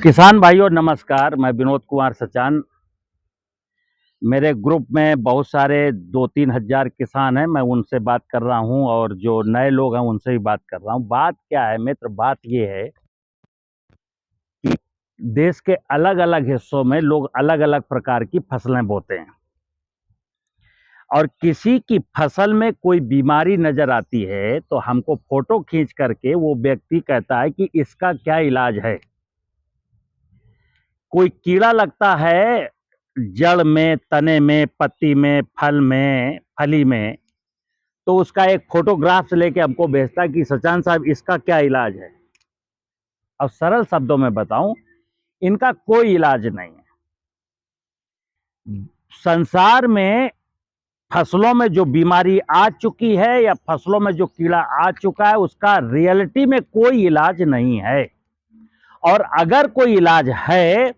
किसान भाइयों नमस्कार। मैं विनोद कुमार सचान। मेरे ग्रुप में बहुत सारे 2-3 हज़ार किसान हैं। मैं उनसे बात कर रहा हूं और जो नए लोग हैं उनसे भी बात कर रहा हूं। बात क्या है मित्र, बात ये है कि देश के अलग अलग हिस्सों में लोग अलग अलग प्रकार की फसलें बोते हैं और किसी की फसल में कोई बीमारी नजर आती है तो हमको फोटो खींच करके वो व्यक्ति कहता है कि इसका क्या इलाज है। कोई कीड़ा लगता है जड़ में, तने में, पत्ती में, फल में, फली में, तो उसका एक फोटोग्राफ से लेके हमको भेजता है कि सचान साहब इसका क्या इलाज है। अब सरल शब्दों में बताऊं, इनका कोई इलाज नहीं है। संसार में फसलों में जो बीमारी आ चुकी है या फसलों में जो कीड़ा आ चुका है उसका रियलिटी में कोई इलाज नहीं है। और अगर कोई इलाज है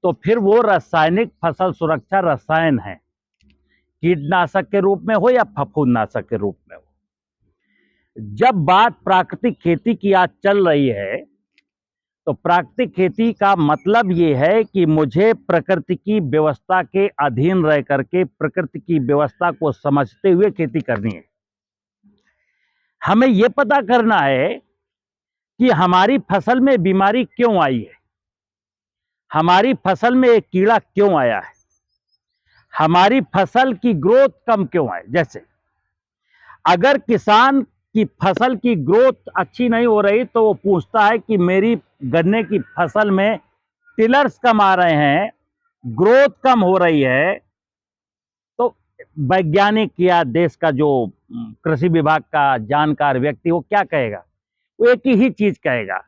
तो फिर वो रासायनिक फसल सुरक्षा रसायन है, कीटनाशक के रूप में हो या फफूंदनाशक के रूप में हो। जब बात प्राकृतिक खेती की आज चल रही है तो प्राकृतिक खेती का मतलब ये है कि मुझे प्रकृति की व्यवस्था के अधीन रह करके प्रकृति की व्यवस्था को समझते हुए खेती करनी है। हमें यह पता करना है कि हमारी फसल में बीमारी क्यों आई है, हमारी फसल में एक कीड़ा क्यों आया है, हमारी फसल की ग्रोथ कम क्यों है। जैसे अगर किसान की फसल की ग्रोथ अच्छी नहीं हो रही तो वो पूछता है कि मेरी गन्ने की फसल में टिलर्स कम आ रहे हैं, ग्रोथ कम हो रही है, तो वैज्ञानिक या देश का जो कृषि विभाग का जानकार व्यक्ति वो क्या कहेगा? वो एक ही चीज कहेगा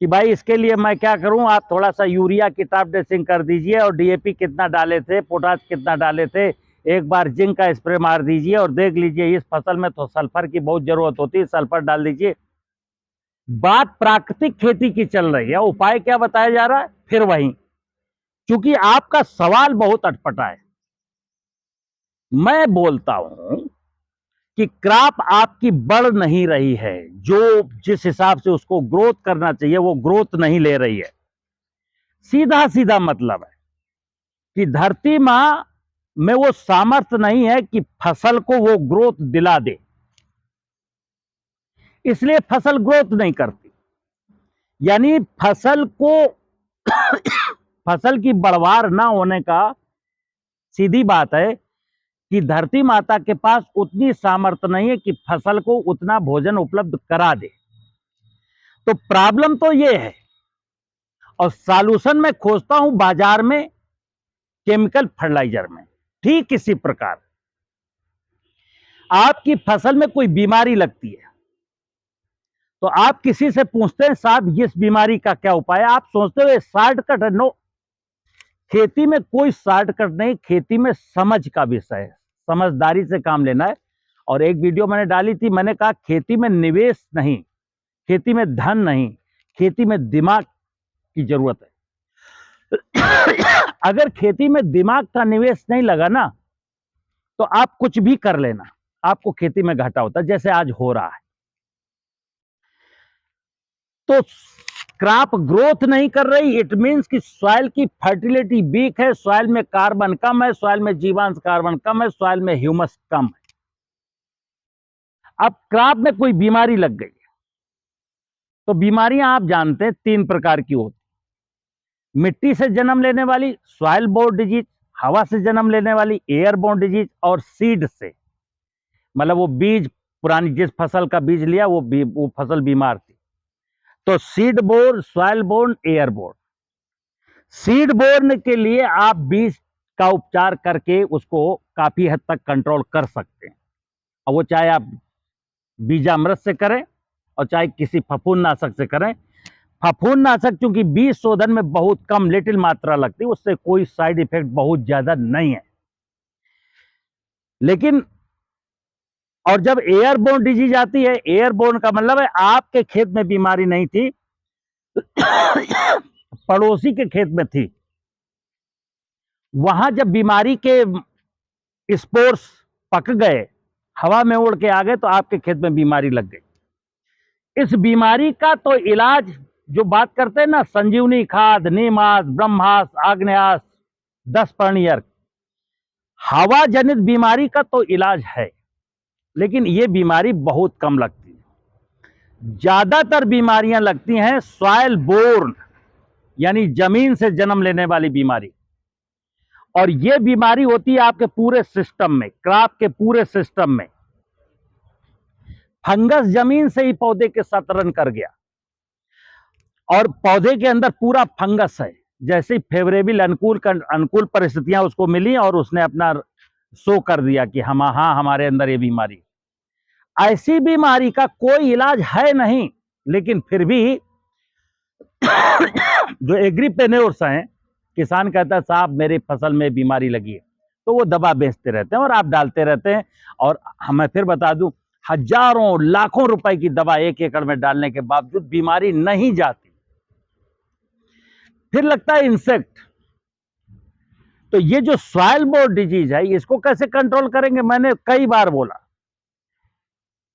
कि भाई इसके लिए मैं क्या करूं, आप थोड़ा सा यूरिया की टॉप ड्रेसिंग कर दीजिए और डीएपी कितना डाले थे, पोटाश कितना डाले थे, एक बार जिंक का स्प्रे मार दीजिए और देख लीजिए इस फसल में तो सल्फर की बहुत जरूरत होती है, सल्फर डाल दीजिए। बात प्राकृतिक खेती की चल रही है, उपाय क्या बताया जा रहा है? फिर वही, क्योंकि आपका सवाल बहुत अटपटा है। मैं बोलता हूं कि क्रॉप आपकी बढ़ नहीं रही है, जो जिस हिसाब से उसको ग्रोथ करना चाहिए वो ग्रोथ नहीं ले रही है। सीधा सीधा मतलब है कि धरती मां में वो सामर्थ्य नहीं है कि फसल को वो ग्रोथ दिला दे, इसलिए फसल ग्रोथ नहीं करती। यानी फसल को फसल की बढ़वार ना होने का सीधी बात है कि धरती माता के पास उतनी सामर्थ्य नहीं है कि फसल को उतना भोजन उपलब्ध करा दे। तो प्रॉब्लम तो ये है और सॉल्यूशन मैं खोजता हूं बाजार में, केमिकल फर्टिलाइजर में। ठीक इसी प्रकार आपकी फसल में कोई बीमारी लगती है तो आप किसी से पूछते हैं साहब इस बीमारी का क्या उपाय है, आप सोचते हो शॉर्टकट है। नो, खेती में कोई शॉर्टकट नहीं, खेती में समझ का विषय है, समझदारी से काम लेना है। और एक वीडियो मैंने डाली थी, मैंने कहा खेती में निवेश नहीं, खेती में धन नहीं, खेती में दिमाग की जरूरत है। अगर खेती में दिमाग का निवेश नहीं लगा ना तो आप कुछ भी कर लेना, आपको खेती में घाटा होता है, जैसे आज हो रहा है। तो क्रॉप ग्रोथ नहीं कर रही, इट मींस कि सॉइल की फर्टिलिटी वीक है, सॉइल में कार्बन कम है, सॉइल में जीवांश कार्बन कम है, सॉइल में ह्यूमस कम है। अब क्रॉप में कोई बीमारी लग गई तो बीमारियां आप जानते हैं 3 प्रकार की होती, मिट्टी से जन्म लेने वाली सॉइल बोर्न डिजीज, हवा से जन्म लेने वाली एयर बोर्न डिजीज, और सीड से, मतलब वो बीज, पुरानी जिस फसल का बीज लिया वो फसल बीमार थी। तो seed borne, soil borne, air borne. Seed borne के लिए आप बीज का उपचार करके उसको काफी हद तक कंट्रोल कर सकते हैं, और वो चाहे आप बीजामृत से करें और चाहे किसी फफूंदनाशक से करें। फफूंदनाशक चूंकि बीज शोधन में बहुत कम लिटिल मात्रा लगती है, उससे कोई साइड इफेक्ट बहुत ज्यादा नहीं है। लेकिन और जब एयरबोर्न डिजीज आती है, एयरबोर्न का मतलब है आपके खेत में बीमारी नहीं थी, पड़ोसी के खेत में थी, वहां जब बीमारी के स्पोर्स पक गए, हवा में उड़ के आ गए, तो आपके खेत में बीमारी लग गई। इस बीमारी का तो इलाज जो बात करते हैं ना, संजीवनी खाद, नीमास, ब्रह्मास, आग्नेयास, 10 पर्णियर, हवा जनित बीमारी का तो इलाज है, लेकिन ये बीमारी बहुत कम लगती है। ज्यादातर बीमारियां लगती हैं सॉइल बोर्न, यानी जमीन से जन्म लेने वाली बीमारी। और ये बीमारी होती है आपके पूरे सिस्टम में, क्रॉप के पूरे सिस्टम में। फंगस जमीन से ही पौधे के साथ रन कर गया और पौधे के अंदर पूरा फंगस है। जैसे ही फेवरेबल अनुकूल परिस्थितियां उसको मिली और उसने अपना शो कर दिया कि हम, हाँ, हमारे अंदर ये बीमारी। ऐसी बीमारी का कोई इलाज है नहीं, लेकिन फिर भी जो एग्रीप्रेन्योर्स हैं, किसान कहता है साहब मेरी फसल में बीमारी लगी है, तो वो दवा बेचते रहते हैं और आप डालते रहते हैं। और मैं फिर बता दूं, हजारों लाखों रुपए की दवा 1 एकड़ में डालने के बावजूद बीमारी नहीं जाती। फिर लगता है इंसेक्ट। तो ये जो सॉइल बोर्न डिजीज है, इसको कैसे कंट्रोल करेंगे? मैंने कई बार बोला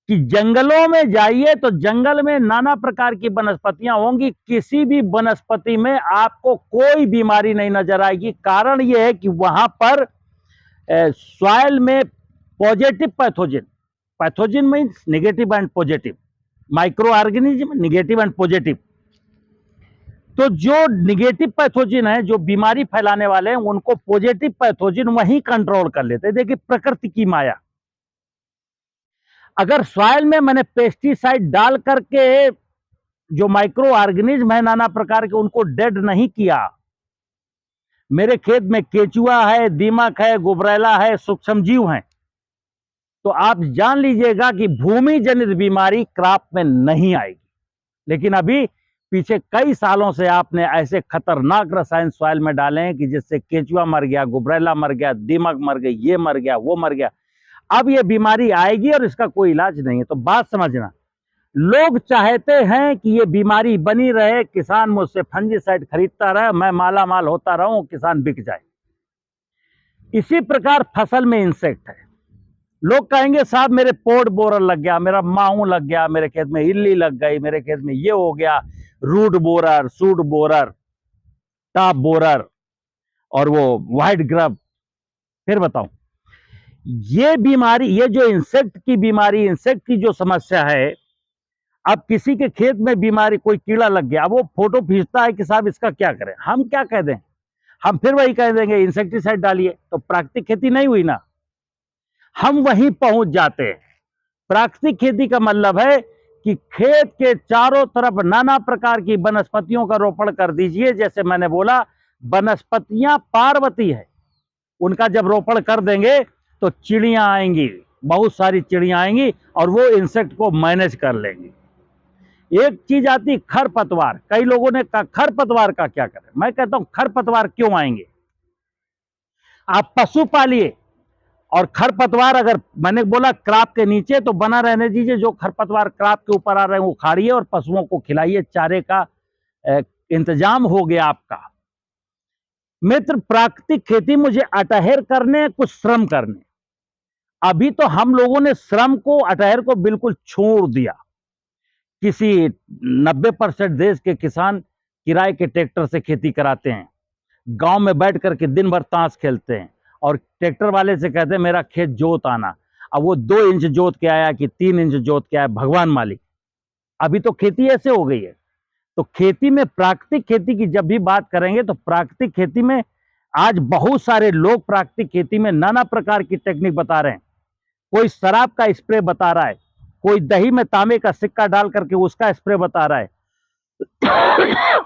कि जंगलों में जाइए तो जंगल में नाना प्रकार की वनस्पतियां होंगी, किसी भी वनस्पति में आपको कोई बीमारी नहीं नजर आएगी। कारण यह है कि वहां पर सॉइल में positive pathogen, pathogen means negative and positive, micro organism negative and positive. तो जो निगेटिव पैथोजन है, जो बीमारी फैलाने वाले हैं, उनको पॉजिटिव पैथोजन वही कंट्रोल कर लेते हैं। देखिए प्रकृति की माया। अगर सॉइल में मैंने पेस्टिसाइड डाल करके जो माइक्रो ऑर्गेनिज्म है नाना प्रकार के, उनको डेड नहीं किया, मेरे खेत में केचुआ है, दीमक है, गुबरैला है, सूक्ष्म जीव हैं, तो आप जान लीजिएगा कि भूमि जनित बीमारी क्रॉप में नहीं आएगी। लेकिन अभी पीछे कई सालों से आपने ऐसे खतरनाक रसायन सॉइल में डाले हैं कि जिससे केचुआ मर गया, गुबरैला मर गया, दीमक मर गई, ये मर गया, वो मर गया। अब ये बीमारी आएगी और इसका कोई इलाज नहीं है। तो बात समझना, लोग चाहते हैं कि ये बीमारी बनी रहे, किसान मुझसे फंजीसाइड खरीदता रहे, मैं माला माल होता रहूं, किसान बिक जाए। इसी प्रकार फसल में इंसेक्ट है। लोग कहेंगे साहब मेरे पोड बोरर लग गया, मेरा माहू लग गया, मेरे खेत में इल्ली लग गई, मेरे खेत में ये हो गया, root borer, shoot borer, top borer और वो व्हाइट ग्रब। फिर बताऊं, ये बीमारी, ये जो इंसेक्ट की बीमारी, इंसेक्ट की जो समस्या है, अब किसी के खेत में बीमारी, कोई कीड़ा लग गया, अब वो फोटो खींचता है कि साहब इसका क्या करें। हम क्या कह दें? हम फिर वही कह देंगे इंसेक्टिसाइड डालिए। तो प्राकृतिक खेती नहीं हुई ना, हम वहीं पहुंच जाते हैं। प्राकृतिक खेती का मतलब है कि खेत के चारों तरफ नाना प्रकार की वनस्पतियों का रोपण कर दीजिए। जैसे मैंने बोला, वनस्पतियां पार्वती है, उनका जब रोपण कर देंगे तो चिड़ियां आएंगी, बहुत सारी चिड़ियां आएंगी और वो इंसेक्ट को मैनेज कर लेंगी। एक चीज आती खरपतवार। कई लोगों ने कहा खरपतवार का क्या करें? मैं कहता हूं खरपतवार क्यों आएंगे? आप पशु पालिए और खरपतवार, अगर मैंने बोला क्रॉप के नीचे, तो बना रहने दीजिए। जो खरपतवार क्रॉप के ऊपर आ रहे हैं वो उखाड़िए और पशुओं को खिलाइए, चारे का इंतजाम हो गया आपका। मित्र, प्राकृतिक खेती मुझे अटहर करने, कुछ श्रम करने। अभी तो हम लोगों ने श्रम को, अटहर को बिल्कुल छोड़ दिया। किसी 90% देश के किसान किराए के ट्रैक्टर से खेती कराते हैं, गांव में बैठ करके दिन भर ताश खेलते हैं और ट्रैक्टर वाले से कहते हैं मेरा खेत जोत आना। अब वो 2 इंच जोत के आया कि 3 इंच जोत के आया, भगवान मालिक। अभी तो खेती ऐसे हो गई है। तो खेती में, प्राकृतिक खेती की जब भी बात करेंगे, तो प्राकृतिक खेती में आज बहुत सारे लोग प्राकृतिक खेती में नाना प्रकार की टेक्निक बता रहे हैं। कोई शराब का स्प्रे बता रहा है, कोई दही में तांबे का सिक्का डाल करके उसका स्प्रे बता रहा है,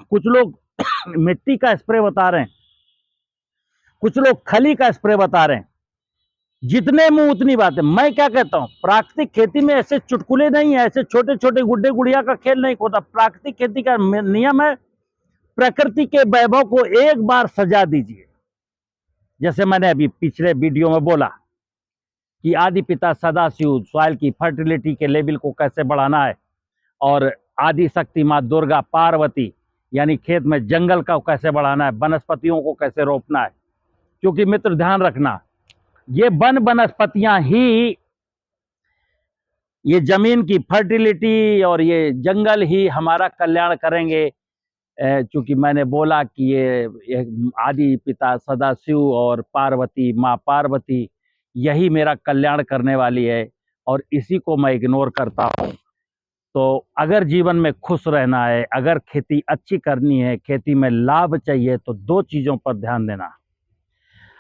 कुछ लोग मिट्टी का स्प्रे बता रहे हैं, कुछ लोग खली का स्प्रे बता रहे हैं। जितने मुंह उतनी बातें। मैं क्या कहता हूं, प्राकृतिक खेती में ऐसे चुटकुले नहीं है, ऐसे छोटे छोटे गुड्डे गुड़िया का खेल नहीं होता। प्राकृतिक खेती का नियम है, प्रकृति के वैभव को एक बार सजा दीजिए। जैसे मैंने अभी पिछले वीडियो में बोला कि आदि पिता सदाशिव सॉइल की फर्टिलिटी के लेवल को कैसे बढ़ाना है, और आदि शक्ति माँ दुर्गा पार्वती यानी खेत में जंगल का कैसे बढ़ाना है, वनस्पतियों को कैसे रोपना है। क्योंकि मित्र ध्यान रखना, ये वन वनस्पतियां ही ये जमीन की फर्टिलिटी और ये जंगल ही हमारा कल्याण करेंगे। चूंकि मैंने बोला कि ये आदि पिता सदाशिव और पार्वती माँ पार्वती यही मेरा कल्याण करने वाली है और इसी को मैं इग्नोर करता हूँ। तो अगर जीवन में खुश रहना है, अगर खेती अच्छी करनी है, खेती में लाभ चाहिए, तो दो चीजों पर ध्यान देना।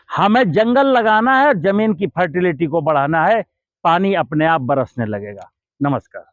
हमें जंगल लगाना है, जमीन की फर्टिलिटी को बढ़ाना है, पानी अपने आप बरसने लगेगा। नमस्कार।